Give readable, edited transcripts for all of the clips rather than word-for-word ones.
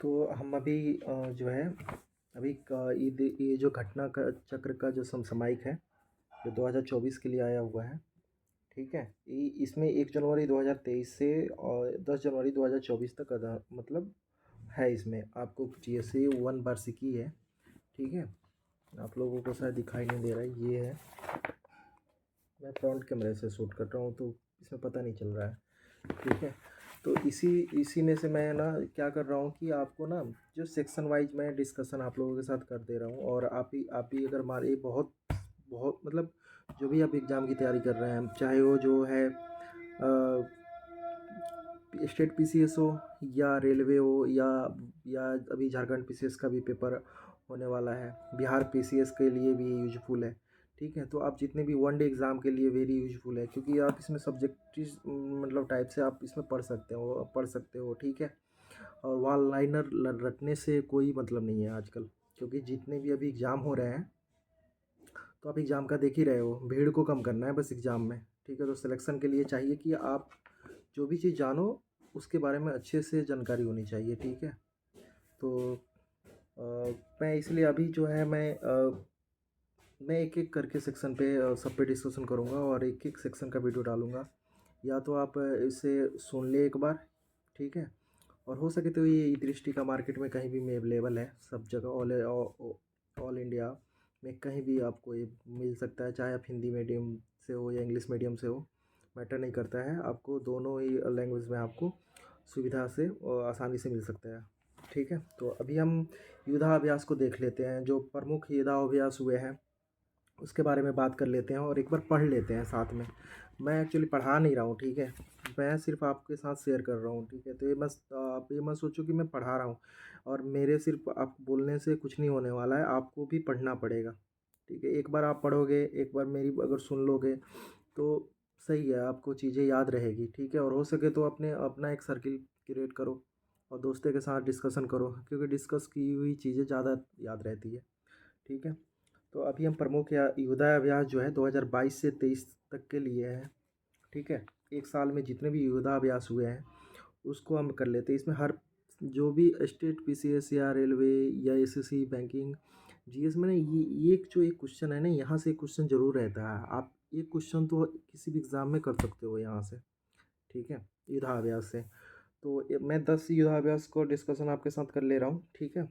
तो हम अभी जो है अभी ये जो घटना का चक्र का जो समसामयिक है, जो 2024 के लिए आया हुआ है, ठीक है? इसमें 1 जनवरी 2023 से और 10 जनवरी 2024 तक मतलब है इसमें। आपको जीएसए 1 वार्षिकी है, ठीक है? आप लोगों को शायद दिखाई नहीं दे रहा है, ये है। मैं फ्रंट कैमरे से शूट कर रहा हूँ तो इसमें पता नहीं चल रहा है, ठीक है? तो इसी इसी में से मैं ना क्या कर रहा हूँ कि आपको ना जो सेक्शन वाइज मैं डिस्कशन आप लोगों के साथ कर दे रहा हूँ, और आप ही अगर हमारे बहुत बहुत मतलब जो भी आप एग्ज़ाम की तैयारी कर रहे हैं, चाहे वो जो है स्टेट पीसीएस हो या रेलवे हो या अभी झारखंड पीसीएस का भी पेपर होने वाला है, बिहार पीसीएस के लिए भी यूजफुल है, ठीक है? तो आप जितने भी वन डे एग्ज़ाम के लिए वेरी यूजफुल है, क्योंकि आप इसमें सब्जेक्टिव मतलब टाइप से आप इसमें पढ़ सकते हो, ठीक है? और वन लाइनर रटने से कोई मतलब नहीं है आजकल, क्योंकि जितने भी अभी एग्ज़ाम हो रहे हैं, तो आप एग्ज़ाम का देख ही रहे हो, भीड़ को कम करना है बस एग्ज़ाम में, ठीक है? तो सिलेक्शन के लिए चाहिए कि आप जो भी चीज़ जानो उसके बारे में अच्छे से जानकारी होनी चाहिए, ठीक है? तो मैं इसलिए अभी जो है मैं एक-एक करके सेक्शन पे सब पे डिस्कशन करूँगा और एक-एक सेक्शन का वीडियो डालूँगा। या तो आप इसे सुन लें एक बार, ठीक है? और हो सके तो ये ई-दृष्टि का मार्केट में कहीं भी में अवेलेबल है, सब जगह ऑल इंडिया में कहीं भी आपको ये मिल सकता है, चाहे आप हिंदी मीडियम से हो या इंग्लिश मीडियम से हो, मैटर नहीं करता है, आपको दोनों ही लैंग्वेज में आपको सुविधा से और आसानी से मिल सकता है, ठीक है? तो अभी हम युद्धाभ्यास को देख लेते हैं, जो प्रमुख युद्धाभ्यास हुए हैं उसके बारे में बात कर लेते हैं और एक बार पढ़ लेते हैं साथ में। मैं एक्चुअली पढ़ा नहीं रहा हूँ, ठीक है? मैं सिर्फ़ आपके साथ शेयर कर रहा हूँ, ठीक है? तो आप ये मत सोचो कि मैं पढ़ा रहा हूँ, और मेरे सिर्फ़ आप बोलने से कुछ नहीं होने वाला है, आपको भी पढ़ना पड़ेगा, ठीक है? एक बार आप पढ़ोगे, एक बार मेरी अगर सुन लोगे तो सही है, आपको चीज़ें याद रहेगी, ठीक है? और हो सके तो अपना एक सर्किल क्रिएट करो और दोस्तों के साथ डिस्कशन करो, क्योंकि डिस्कस की हुई चीज़ें ज़्यादा याद रहती है, ठीक है? तो अभी हम प्रमुख या युद्धाभ्यास जो है 2022 से 23 तक के लिए है, ठीक है? एक साल में जितने भी युद्धाभ्यास हुए हैं उसको हम कर लेते हैं। इसमें हर जो भी स्टेट पीसीएस या रेलवे या एसएससी बैंकिंग जीएस में ना ये एक क्वेश्चन है ना, यहाँ से एक क्वेश्चन ज़रूर रहता है। आप एक क्वेश्चन तो किसी भी एग्ज़ाम में कर सकते हो यहाँ से, ठीक है? युद्धाभ्यास से। तो मैं 10 युद्धाभ्यास को डिस्कशन आपके साथ कर ले रहा हूँ, ठीक है?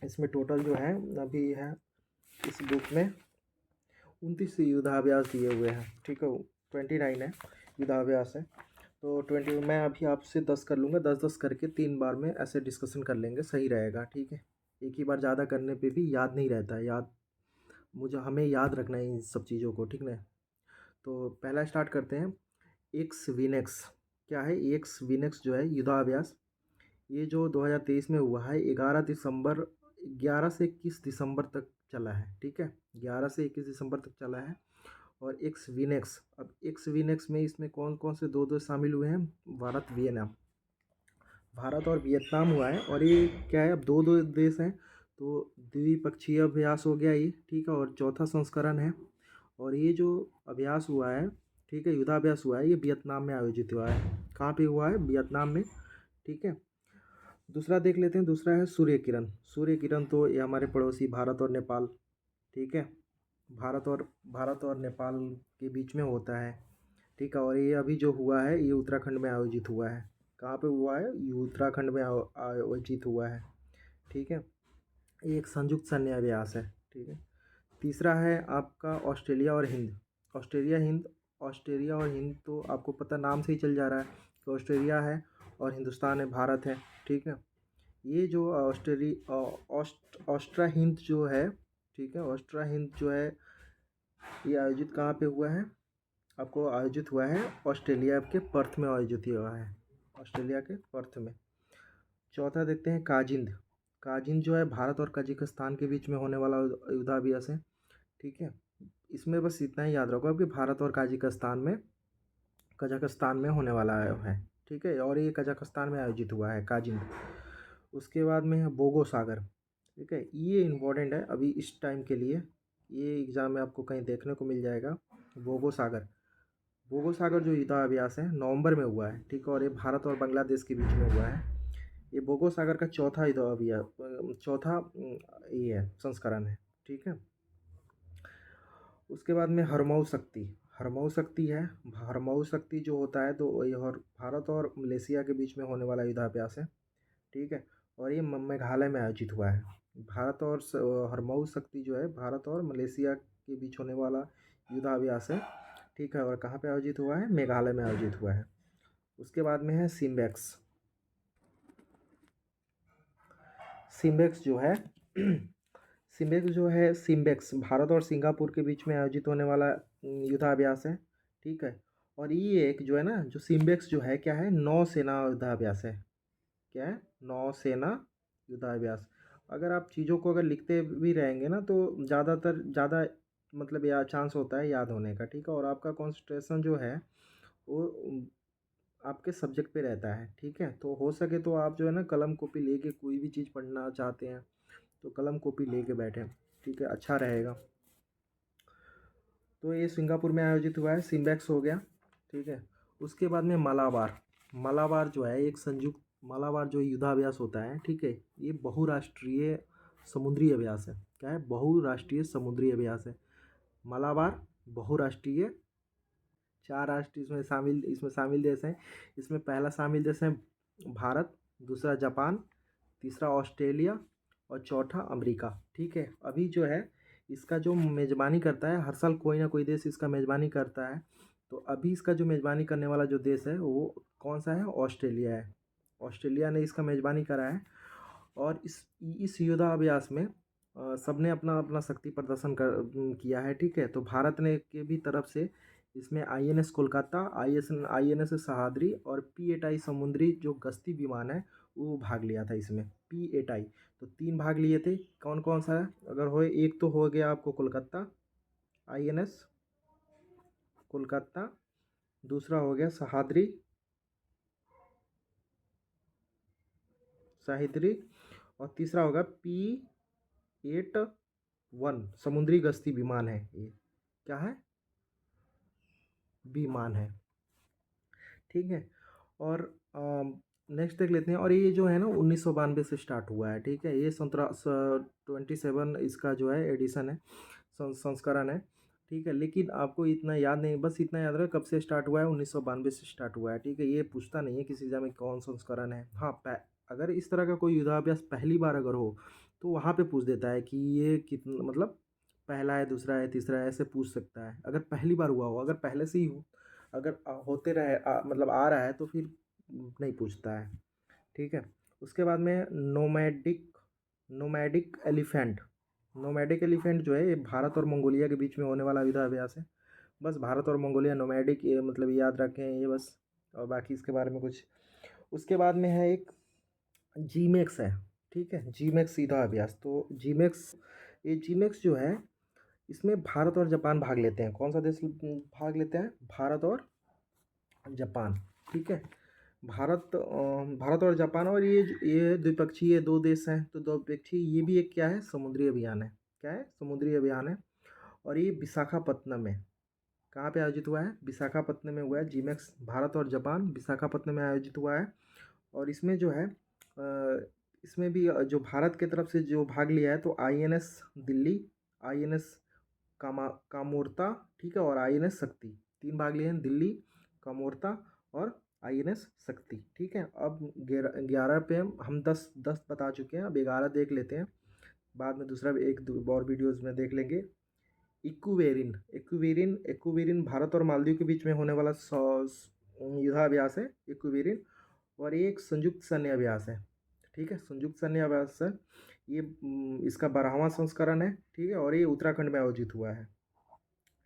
इसमें टोटल जो है अभी है इस बुक में 29 युद्धाभ्यास दिए हुए हैं, ठीक है? 29 है युद्धाभ्यास है। तो 20 मैं अभी आपसे 10 कर लूँगा, 10-10 करके 3 बार में ऐसे डिस्कशन कर लेंगे, सही रहेगा, ठीक है? एक ही बार ज़्यादा करने पे भी याद नहीं रहता है, हमें याद रखना है इन सब चीज़ों को, ठीक ना? तो पहला स्टार्ट करते हैं। एक्स विनेक्स क्या है? एक्स विनेक्स जो है युद्धाभ्यास, ये जो 2023 में हुआ है, 11 से 21 दिसंबर तक चला है, ठीक है? 11 से 21 दिसंबर तक चला है। और एक्स विनेक्स, अब एक्स विनेक्स में इसमें कौन कौन से दो देश शामिल हुए हैं? भारत और वियतनाम हुआ है, और ये क्या है, अब दो दो देश हैं, तो द्विपक्षीय अभ्यास हो गया ये, ठीक है? और चौथा संस्करण है, और ये जो अभ्यास हुआ है, ठीक है, युद्धाभ्यास हुआ है, ये वियतनाम में आयोजित हुआ है। कहाँ पे हुआ है? वियतनाम में, ठीक है? दूसरा देख लेते हैं, दूसरा है सूर्य किरण। सूर्य किरण तो ये हमारे पड़ोसी भारत और नेपाल, ठीक है? भारत और नेपाल के बीच में होता है, ठीक है? और ये अभी जो हुआ है ये उत्तराखंड में आयोजित हुआ है। कहाँ पे हुआ है? ये उत्तराखंड में आयोजित हुआ है, ठीक है? ये एक संयुक्त सैन्य अभ्यास है, ठीक है? तीसरा है आपका ऑस्ट्रेलिया और हिंद तो आपको पता, नाम से ही चल जा रहा है कि ऑस्ट्रेलिया है और हिंदुस्तान है, भारत है, ठीक है? ये जो ऑस्ट्रा हिंद जो है, ठीक है, ऑस्ट्रा हिंद जो है, ये आयोजित कहाँ पे हुआ है? आपको आयोजित हुआ है ऑस्ट्रेलिया के पर्थ में आयोजित हुआ है, ऑस्ट्रेलिया के पर्थ में। चौथा देखते हैं काजिंद। काजिंद जो है भारत और कजाकिस्तान के बीच में होने वाला युद्धाभ्यास है, ठीक है? इसमें बस इतना ही याद रखो कि भारत और कजाकिस्तान में होने वाला है, ठीक है? और ये कजाकिस्तान में आयोजित हुआ है काजिंद। उसके बाद में है बोगो सागर, ठीक है? ये इम्पोर्टेंट है अभी इस टाइम के लिए, ये एग्ज़ाम में आपको कहीं देखने को मिल जाएगा। बोगो सागर, जो युद्धाभ्यास है नवंबर में हुआ है, ठीक है? और ये भारत और बांग्लादेश के बीच में हुआ है। ये बोगोसागर का चौथा युद्ध अभियान, चौथा ये है संस्करण है, ठीक है। उसके बाद में हरमऊ शक्ति, हरमऊ शक्ति है। हरमऊ शक्ति जो होता है तो ये और भारत और मलेशिया के बीच में होने वाला युद्धाभ्यास है, ठीक है। और ये मेघालय में आयोजित हुआ है। भारत और हरमऊ शक्ति जो है भारत और मलेशिया के बीच होने वाला युद्धाभ्यास है, ठीक है। और कहाँ पे आयोजित हुआ है? मेघालय में आयोजित हुआ है। उसके बाद में है सिम्बेक्स। सिम्बेक्स जो है सिम्बेक्स भारत और सिंगापुर के बीच में आयोजित होने वाला युद्धाभ्यास है, ठीक है। और ये एक जो है ना, जो सिम्बेक्स जो है क्या है, नौसेना युद्धाभ्यास है। क्या है? नौसेना युद्धाभ्यास। अगर आप चीज़ों को अगर लिखते भी रहेंगे ना तो ज़्यादा मतलब या चांस होता है याद होने का, ठीक है। और आपका कंसंट्रेशन जो है वो आपके सब्जेक्ट पे रहता है, ठीक है। तो हो सके तो आप जो है ना कलम कॉपी लेके कोई भी चीज़ पढ़ना चाहते हैं तो कलम कॉपी लेके बैठें, ठीक है, अच्छा रहेगा। तो ये सिंगापुर में आयोजित हुआ है, सिम्बेक्स हो गया, ठीक है। उसके बाद में मलाबार। मलाबार जो है एक संयुक्त, मलाबार जो युद्धाभ्यास होता है, ठीक है, ये बहुराष्ट्रीय समुद्री अभ्यास है। क्या है? बहुराष्ट्रीय समुद्री अभ्यास है मलाबार। बहुराष्ट्रीय, 4 राष्ट्र इसमें शामिल देश हैं। इसमें पहला शामिल देश है भारत, दूसरा जापान, तीसरा ऑस्ट्रेलिया और चौथा अमेरिका, ठीक है। अभी जो है इसका जो मेज़बानी करता है, हर साल कोई ना कोई देश इसका मेज़बानी करता है। तो अभी इसका जो मेज़बानी करने वाला जो देश है वो कौन सा है? ऑस्ट्रेलिया है। ऑस्ट्रेलिया ने इसका मेज़बानी करा है। और इस युद्धाभ्यास में सबने अपना अपना शक्ति प्रदर्शन किया है, ठीक है। तो भारत ने के भी तरफ से इसमें आईएनएस कोलकाता, आईएनएस सहाद्री और पी-8I समुद्री जो गश्ती विमान है वो भाग लिया था इसमें। पी-8I तो 3 भाग लिए थे। कौन कौन सा है? अगर हो, एक तो हो गया आपको कोलकाता, आईएनएस कोलकाता, दूसरा हो गया सहाद्री और तीसरा होगा P-8I समुद्री गश्ती विमान है। ये क्या है? विमान है, ठीक है। और नेक्स्ट देख लेते हैं। और ये जो है ना 1992 से स्टार्ट हुआ है, ठीक है। ये 27 इसका जो है एडिशन है, संस्करण है, ठीक है। लेकिन आपको इतना याद नहीं, बस इतना याद रहे कब से स्टार्ट हुआ है, 1992 से स्टार्ट हुआ है, ठीक है। ये पूछता नहीं है किसी एग्जाम में कौन संस्करण है। हाँ, अगर इस तरह का कोई युद्धाभ्यास पहली बार अगर हो तो वहाँ पे पूछ देता है कि ये कितना, मतलब पहला है, दूसरा है, तीसरा है, ऐसे पूछ सकता है अगर पहली बार हुआ हो। अगर पहले से ही हो, अगर होते रहे मतलब आ रहा है तो फिर नहीं पूछता है, ठीक है। उसके बाद में नोमैडिक एलिफेंट। नोमैडिक एलिफेंट जो है ये भारत और मंगोलिया के बीच में होने वाला युद्धाभ्यास है। बस भारत और मंगोलिया नोमैडिक, ये मतलब याद रखें ये बस। और बाकी इसके बारे में कुछ। उसके बाद में है एक जीमेक्स है, ठीक है। जीमेक्स युद्धाभ्यास, तो जीमेक्स जो है इसमें भारत और जापान भाग लेते हैं। कौन सा देश भाग लेते हैं? भारत और जापान, ठीक है। भारत और जापान। और ये द्विपक्षीय 2 देश हैं, तो द्विपक्षीय ये भी एक क्या है? समुद्री अभियान है। क्या है? समुद्री अभियान है। और ये विशाखापत्तनम में, कहाँ पे आयोजित हुआ है? विशाखापत्तनम में हुआ है। जीमेक्स भारत और जापान विशाखापत्तनम में आयोजित हुआ है। और इसमें जो है इसमें भी जो भारत के तरफ से जो भाग लिया है तो आईएनएस दिल्ली, आईएनएस कामोर्ता, ठीक है, और आईएनएस शक्ति, 3 भाग लिए हैं, दिल्ली, कामोर्ता और आईएनएस शक्ति, ठीक है। अब 11 पे हम 10 बता चुके हैं, अब 11 देख लेते हैं। बाद में दूसरा एक और वीडियोज़ में देख लेंगे। इक्विवेरिन भारत और मालदीव के बीच में होने वाला युद्धाभ्यास है इक्विवेरिन। और ये एक संयुक्त सैन्य अभ्यास है, ठीक है, संयुक्त सैन्य अभ्यास है। ये इसका 12वां संस्करण है, ठीक है। और ये उत्तराखंड में आयोजित हुआ है।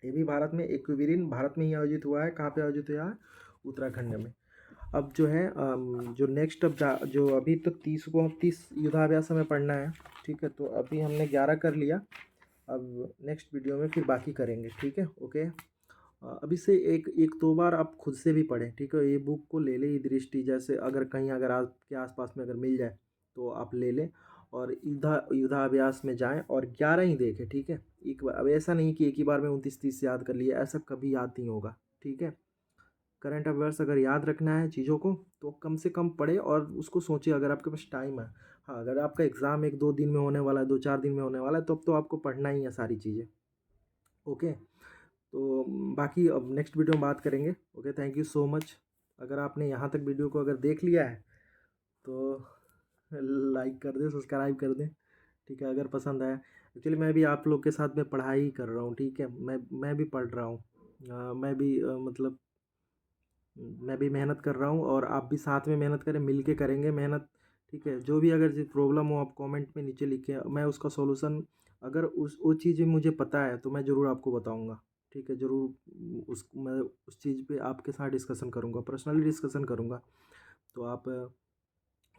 ये भी भारत में, इक्विवेरिन भारत में ही आयोजित हुआ है। कहाँ पे आयोजित हुआ है? उत्तराखंड में। अब जो है जो नेक्स्ट अब जो अभी तो 30 युद्धाभ्यास हमें पढ़ना है, ठीक है। तो अभी हमने 11 कर लिया। अब नेक्स्ट वीडियो में फिर बाकी करेंगे, ठीक है, ओके। अभी से एक दो बार आप खुद से भी पढ़ें, ठीक है। ये बुक को ले लें, ये दृष्टि, जैसे अगर कहीं अगर आपके आसपास में अगर मिल जाए तो आप ले लें। और युद्धाभ्यास में जाएं और 11 ही देखें, ठीक है। एक बार, अब ऐसा नहीं कि एक ही बार में 29-30 याद कर लिए, ऐसा कभी याद नहीं होगा, ठीक है। करंट अफेयर्स अगर याद रखना है चीज़ों को तो कम से कम पढ़े और उसको सोचिए अगर आपके पास टाइम है। हाँ, अगर आपका एग्ज़ाम 1-2 दिन में होने वाला है, 2-4 दिन में होने वाला है, तब तो आपको पढ़ना ही है सारी चीज़ें। ओके, तो बाकी अब नेक्स्ट वीडियो में बात करेंगे। Okay, thank you so much. अगर आपने यहाँ तक वीडियो को अगर देख लिया है तो लाइक कर दें, सब्सक्राइब कर दें, ठीक है, अगर पसंद आया। एक्चुअली मैं भी आप लोग के साथ में पढ़ाई कर रहा हूँ, ठीक है, मैं भी पढ़ रहा हूँ। मैं भी मतलब मैं भी मेहनत कर रहा हूँ और आप भी साथ में मेहनत करें, मिल के करेंगे मेहनत, ठीक है। जो भी अगर जो प्रॉब्लम हो आप कमेंट में नीचे लिखें, मैं उसका सॉल्यूशन अगर उस वो चीज़ मुझे पता है तो मैं ज़रूर आपको बताऊँगा, ठीक है। ज़रूर मैं उस चीज़ पे आपके साथ डिस्कशन करूँगा, पर्सनली डिस्कशन करूँगा। तो आप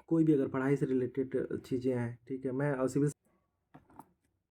कोई भी अगर पढ़ाई से रिलेटेड चीज़ें हैं, ठीक है, मैं सिविल